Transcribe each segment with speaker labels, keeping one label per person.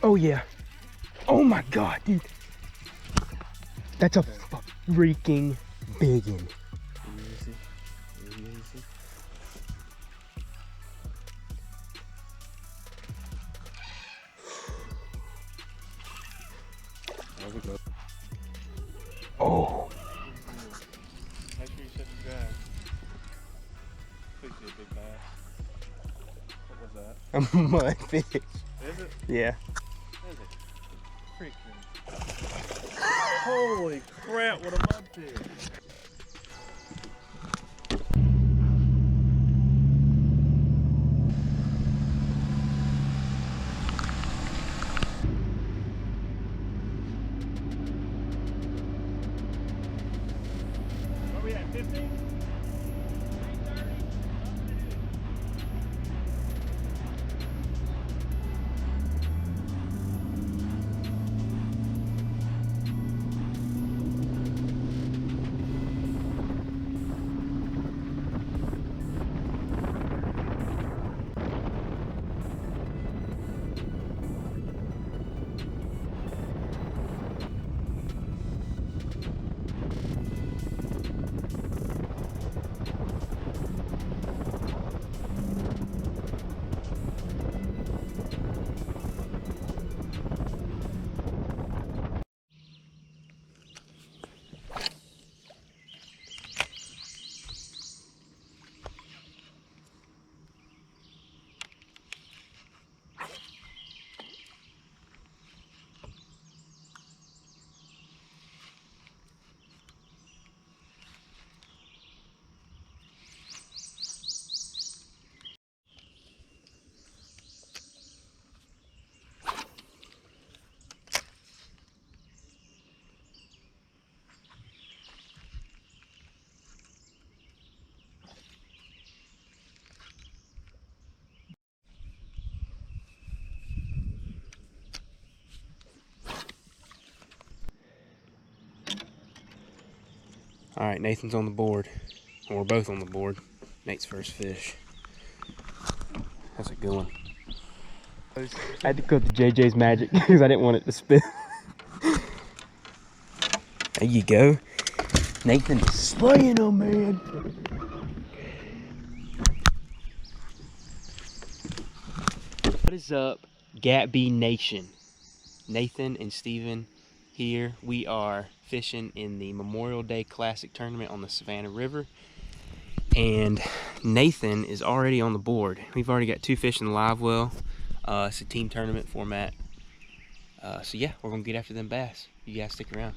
Speaker 1: Oh yeah. Oh my God, dude. That's a freaking biggin.
Speaker 2: Easy. Easy. There we go.
Speaker 1: Oh.
Speaker 2: Make sure you set the drag. Please be a big bass. What was that?
Speaker 1: A mudfish.
Speaker 2: Is it?
Speaker 1: Yeah.
Speaker 2: Is it? Freaking. Holy crap, what a mudfish. Where we at, 15?
Speaker 1: All right, Nathan's on the board. Well, we're both on the board. Nate's first fish. That's a good one. I had to cut the JJ's Magic because I didn't want it to spill. There you go. Nathan is slaying them, man. What is up, Gatsby Nation? Nathan and Steven here. We are fishing in the Memorial Day Classic tournament on the Savannah River. And Nathan is already on the board. We've already got 2 fish in the live well. It's a team tournament format. So yeah, we're gonna get after them bass. You guys stick around.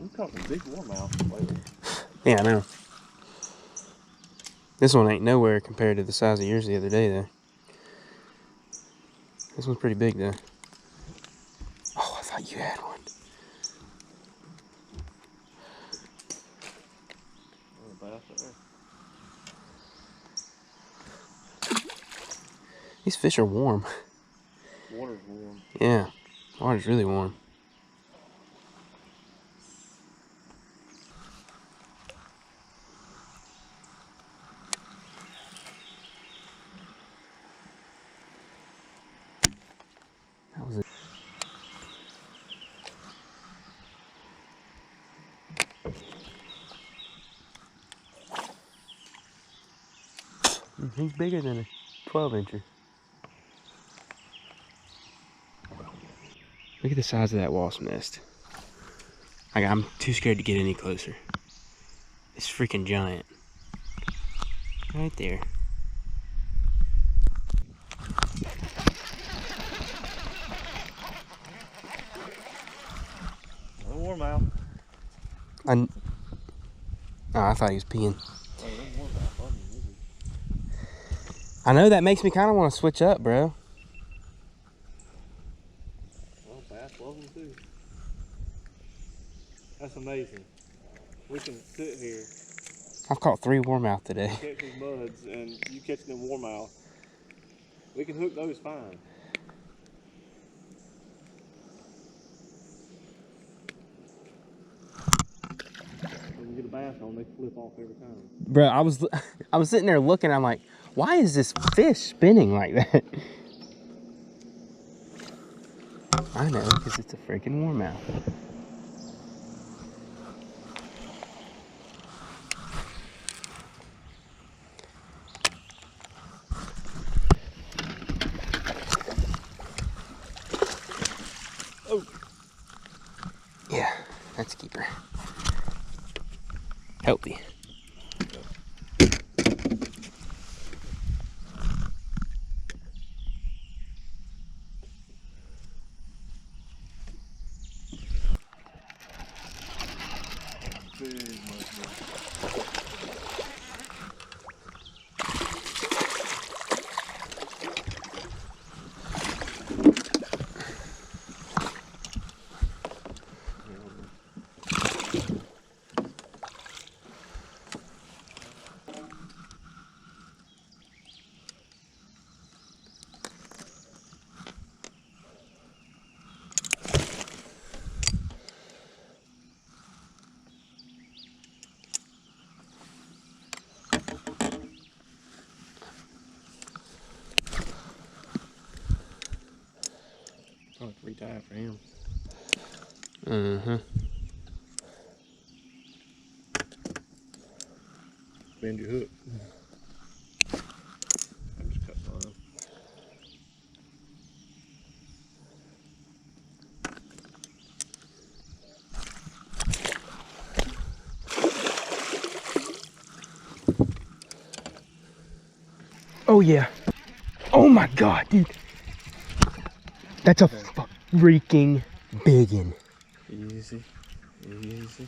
Speaker 2: We caught some big warmouth lately.
Speaker 1: Yeah, I know. This one ain't nowhere compared to the size of yours the other day, though. This one's pretty big, though. Oh, I thought you had one.
Speaker 2: Oh, bass there.
Speaker 1: These fish are warm.
Speaker 2: Water's warm.
Speaker 1: Yeah, water's really warm. That was it. He's bigger than a 12-incher. Look at the size of that wasp nest. Like, I'm too scared to get any closer. It's freaking giant. Right there.
Speaker 2: No warmouth.
Speaker 1: Oh, I thought he was peeing.
Speaker 2: Oh, no warmouth. Oh,
Speaker 1: I know that makes me kind of want to switch up, bro.
Speaker 2: well, bass love them too. That's amazing. We can sit here,
Speaker 1: I've caught 3 warmouth today.
Speaker 2: catch these muds, and you catch them warmouth. We can hook those fine. get a bass on, they flip off every time.
Speaker 1: Bro, I was sitting there looking, I'm like, why is this fish spinning like that? I know, because it's a freaking warmouth.
Speaker 2: Oh.
Speaker 1: Yeah, that's a keeper. Healthy.
Speaker 2: Probably free tie for him.
Speaker 1: Mm-hmm.
Speaker 2: Bend your hook. I'm just cutting line.
Speaker 1: Oh yeah. Oh my God, dude. That's a freaking biggin.
Speaker 2: Easy, easy.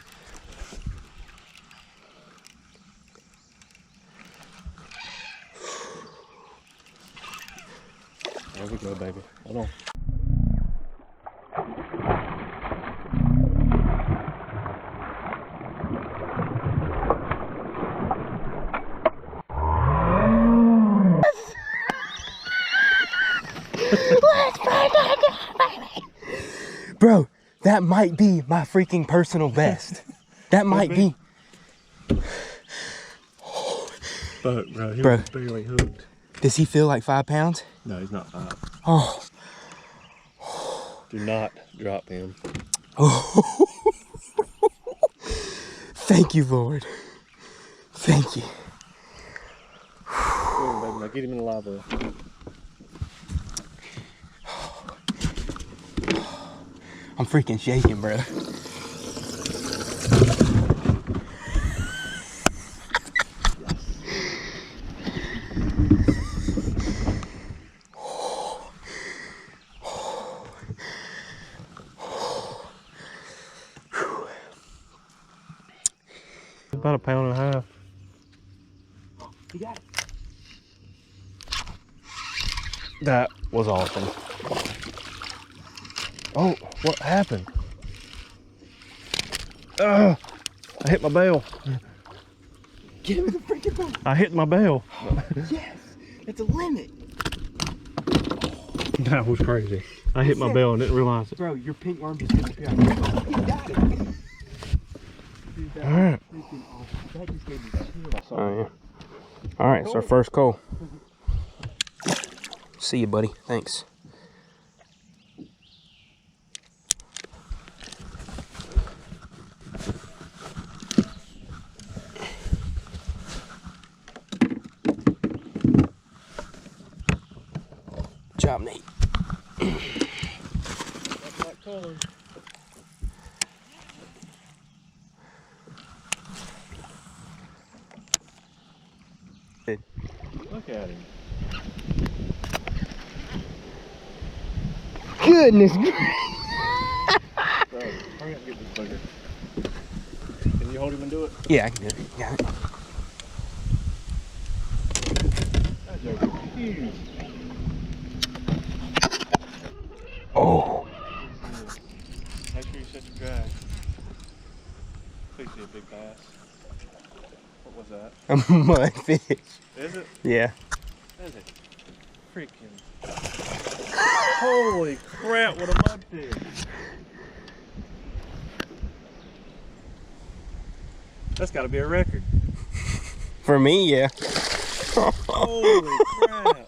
Speaker 2: There we go, baby. Hold on.
Speaker 1: Bro, that might be my freaking personal best. That might be.
Speaker 2: But bro, he
Speaker 1: Bro.
Speaker 2: was barely hooked.
Speaker 1: Does he feel like 5 pounds?
Speaker 2: No, he's not 5.
Speaker 1: Oh.
Speaker 2: Do not drop him.
Speaker 1: Thank you, Lord. Thank you.
Speaker 2: Come on, baby. Now get him in the live well.
Speaker 1: I'm freaking shaking, bro.
Speaker 2: About 1.5 pounds.
Speaker 1: You got it.
Speaker 2: That was awesome. Oh, what happened? I hit my bell.
Speaker 1: Get him in the freaking boat.
Speaker 2: I hit my bell.
Speaker 1: Yes, it's a limit.
Speaker 2: That was crazy. I hit my bell and didn't realize it.
Speaker 1: Bro, your pink worm just disappeared. You got it. Dude, that
Speaker 2: All right.
Speaker 1: was freaking awesome. That just gave me chills. Oh, yeah. All right, it's our first call. See you, buddy. Thanks. Job, Nate.
Speaker 2: That's like color. Look at him.
Speaker 1: Goodness.
Speaker 2: Bro, hurry up and get this bugger. Can you hold him and do it?
Speaker 1: Yeah, I can do it. Got it.
Speaker 2: That joker's huge.
Speaker 1: Oh.
Speaker 2: Make sure you set your drag. Please be a big bass. What was that?
Speaker 1: A mudfish.
Speaker 2: Is it?
Speaker 1: Yeah.
Speaker 2: Is it? Freaking. Holy crap, what a mudfish. That's got to be a record.
Speaker 1: For me, yeah.
Speaker 2: Holy crap.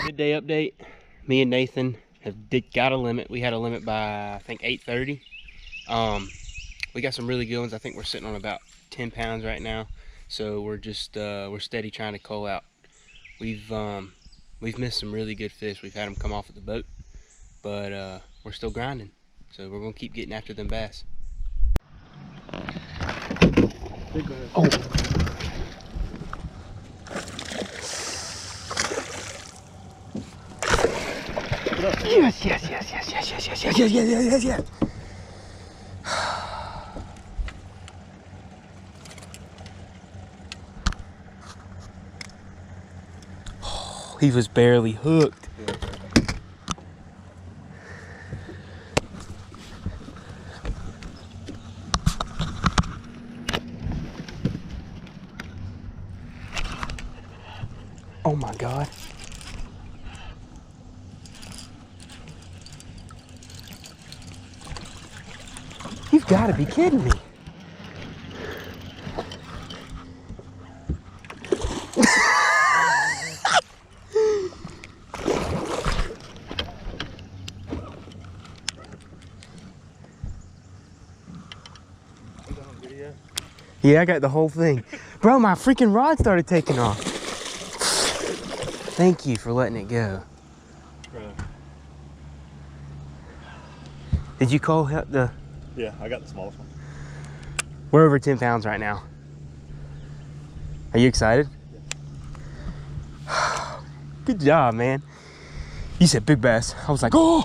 Speaker 1: Good day update. Me and Nathan got a limit. We had a limit by, I think, 8:30. We got some really good ones. I think we're sitting on about 10 pounds right now. So we're just, we're steady trying to cull out. We've missed some really good fish. We've had them come off of the boat, but we're still grinding. So we're gonna keep getting after them bass. Oh. Yes, yes, yes, yes, yes, yes, yes, yes, yes, yes, yes, yes, yes. Oh, he was barely hooked. Oh my God. You've got to be kidding me. Yeah, I got the whole thing. Bro, my freaking rod started taking off. Thank you for letting it go.
Speaker 2: Bro.
Speaker 1: Did you call the...
Speaker 2: Yeah, I got the smallest one.
Speaker 1: We're over 10 pounds right now. Are you excited? Yeah. Good job, man. You said big bass. I was like, oh!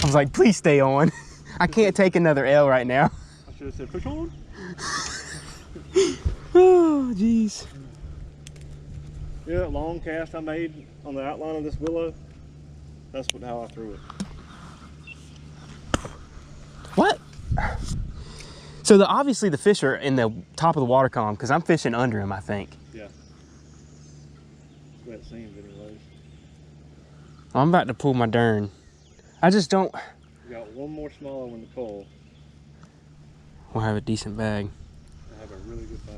Speaker 1: I was like, please stay on. I can't take another L right now.
Speaker 2: I should have said fish on.
Speaker 1: Oh, jeez.
Speaker 2: Yeah, that long cast I made on the outline of this willow, that's how I threw it.
Speaker 1: What? So obviously the fish are in the top of the water column because I'm fishing under him, I think.
Speaker 2: Yeah. That's what it seems anyways.
Speaker 1: I'm about to pull my dern. I just don't...
Speaker 2: We got one more smaller one to pull.
Speaker 1: We'll have a decent bag.
Speaker 2: I have a really good bag.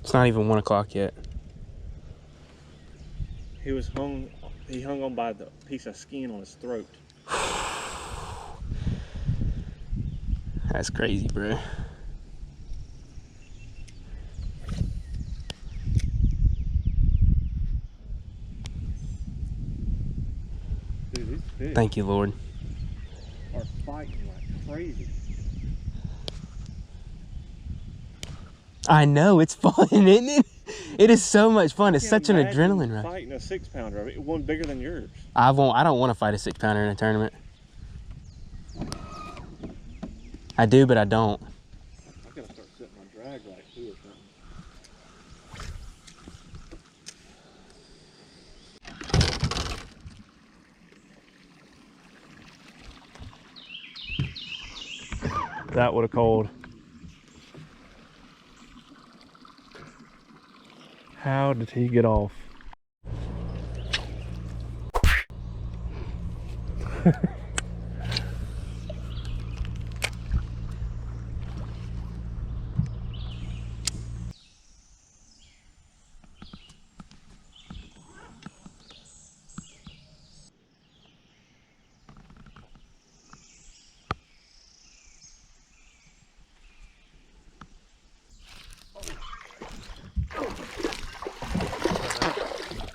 Speaker 1: It's not even 1 o'clock yet.
Speaker 2: He hung on by the piece of skin on his throat.
Speaker 1: That's crazy, bro.
Speaker 2: Dude, these fish
Speaker 1: Thank you, Lord.
Speaker 2: are fighting like crazy.
Speaker 1: I know, it's fun, isn't it? It is so much fun. It's such an adrenaline rush.
Speaker 2: Fighting a 6-pounder, one bigger than yours.
Speaker 1: I don't want to fight a 6-pounder in a tournament. I do, but I don't.
Speaker 2: I gotta start setting my drag right too or something. That would have called. How did he get off?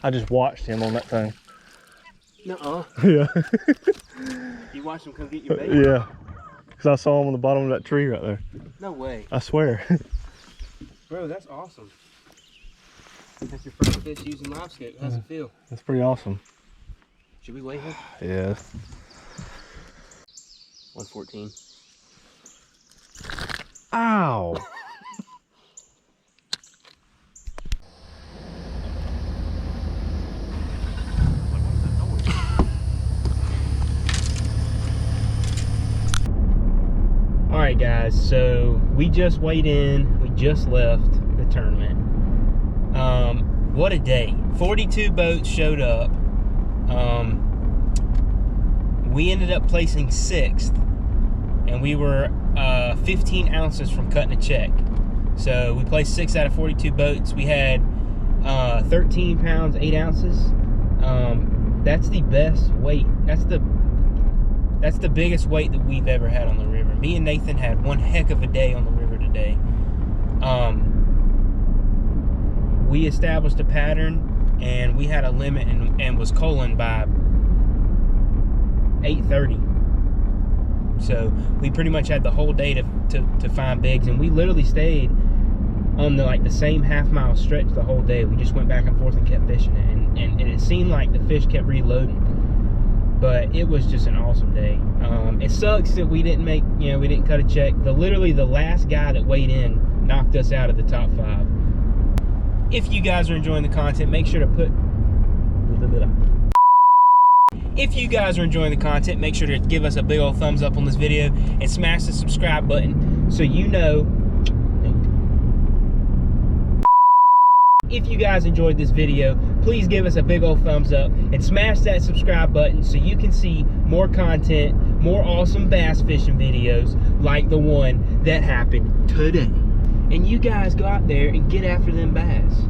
Speaker 2: I just watched him on that thing.
Speaker 1: Nuh-uh.
Speaker 2: Yeah.
Speaker 1: You watched him come get your bait?
Speaker 2: Yeah. Because I saw him on the bottom of that tree right there.
Speaker 1: No way.
Speaker 2: I swear.
Speaker 1: Bro, that's awesome. That's your first fish using live scope. How's it feel?
Speaker 2: That's pretty awesome.
Speaker 1: Should we weigh him?
Speaker 2: Yeah.
Speaker 1: 114.
Speaker 2: Ow!
Speaker 1: Alright guys, so we just weighed in, we just left the tournament. What a day. 42 boats showed up. We ended up placing 6th, and we were 15 ounces from cutting a check. So we placed 6 out of 42 boats. We had 13 pounds 8 ounces. That's the best weight. That's the biggest weight that we've ever had on the river. Me and Nathan had one heck of a day on the river today. We established a pattern, and we had a limit, and was culling by 8:30. So we pretty much had the whole day to find bigs, and we literally stayed on the same half-mile stretch the whole day. We just went back and forth and kept fishing it, and it seemed like the fish kept reloading. But it was just an awesome day. It sucks that we didn't cut a check. Literally the last guy that weighed in knocked us out of the top 5. If you guys are enjoying the content, make sure to make sure to give us a big old thumbs up on this video and smash the subscribe button so you know. If you guys enjoyed this video, please give us a big old thumbs up and smash that subscribe button so you can see more content, more awesome bass fishing videos like the one that happened today. And you guys go out there and get after them bass.